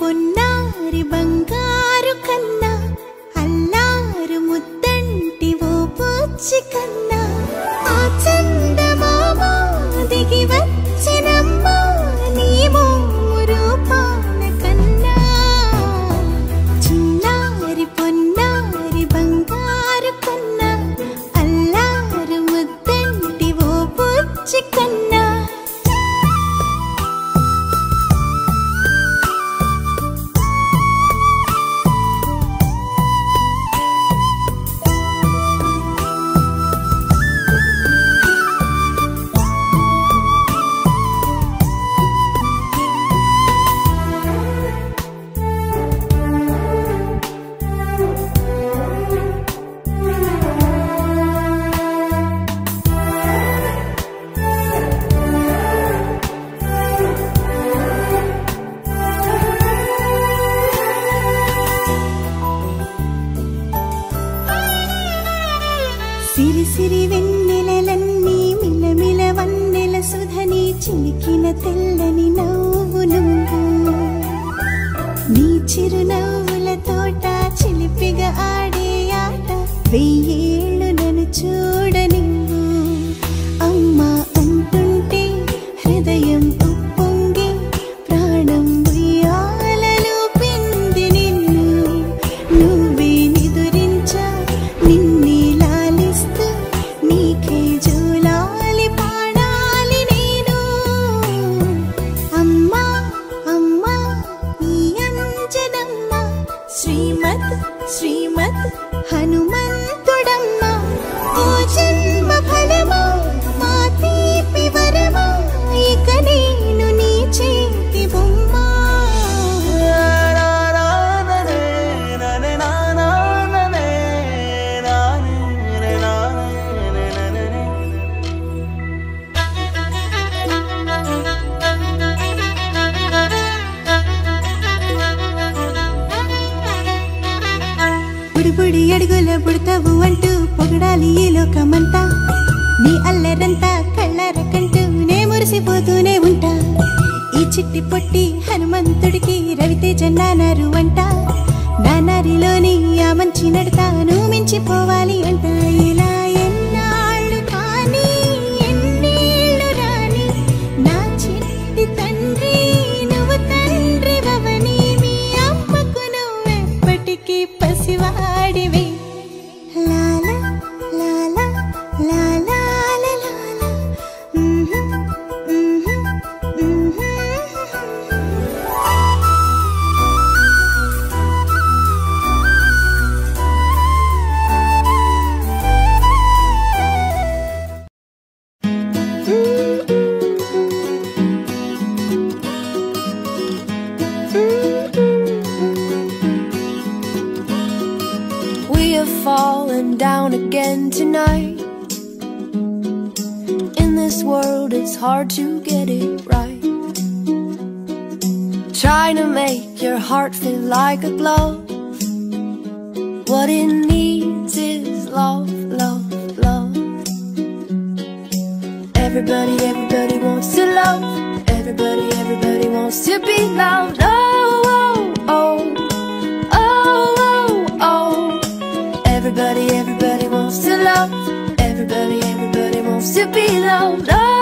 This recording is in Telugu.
పొన్నారి బంగారు కన్నా అల్లారు ముద్దంటి ఓ పూచి కన్నా ఆ చందమామ దిగి వచ్చినమ్మా నీ రూపాన కన్నా చిన్నారి పొన్నారి బంగారు కన్నా అల్లారు ముద్దంటి ఓ పూచి కన్నా సిరి సిరి వెన్నెలలన్నీ మిలమిల వన్నెల సుధని చిలికిన తెల్లని నవ్వు నువ్వు నీ చిరునవ్వుల తోట చిలిపిగా ఆడే ఆట వెయ్యేళ్ళు నన్ను చూడనివ్వు అమ్మా అంటుంటే హృదయం ఉప్పొంగి ప్రాణం ఉయ్యాలలో పిండి నిన్ను నువ్వే నిదురించా నిన్నే నీకే జోలాలి పాడాలి నేను అమ్మా అమ్మా నీ అంజనమ్మ శ్రీమత్ శ్రీమత్ హనుమంతుడమ్మ ఓ జన్మ ఫలమా మా తీపి వరమా ఇక నేను నీ చేతి బొమ్మ బుడి అడుగుల బుడతావు అంటూ పొగడాలి ఈ లోకమంతా నీ అల్లరంతా కళ్ళారకంటూ నే మురిసిపోతూనే ఉంటా ఈ చిట్టి పొట్టి హనుమంతుడికి రవితేజ నానారు అంట నానారిలోని ఆ మంచి నడతాను మించిపోవాలి అంట ఇలా ఎన్నాళ్ళు కానీ ఎన్నేళ్ళు రాని నా చిట్టి తండ్రి నువ్వు తండ్రి వవని మీ అమ్మకు నువ్వెప్పటికీ పసివాడివి లాలా లాలా లాలా లాలా Falling down again tonight. In this world it's hard to get it right. Trying to make your heart feel like a glove. What it needs is love, love, love. Everybody, everybody wants to love. Everybody, everybody wants to be loved. Oh, oh, oh. Everybody, everybody wants to love. Everybody, everybody wants to be loved. Oh.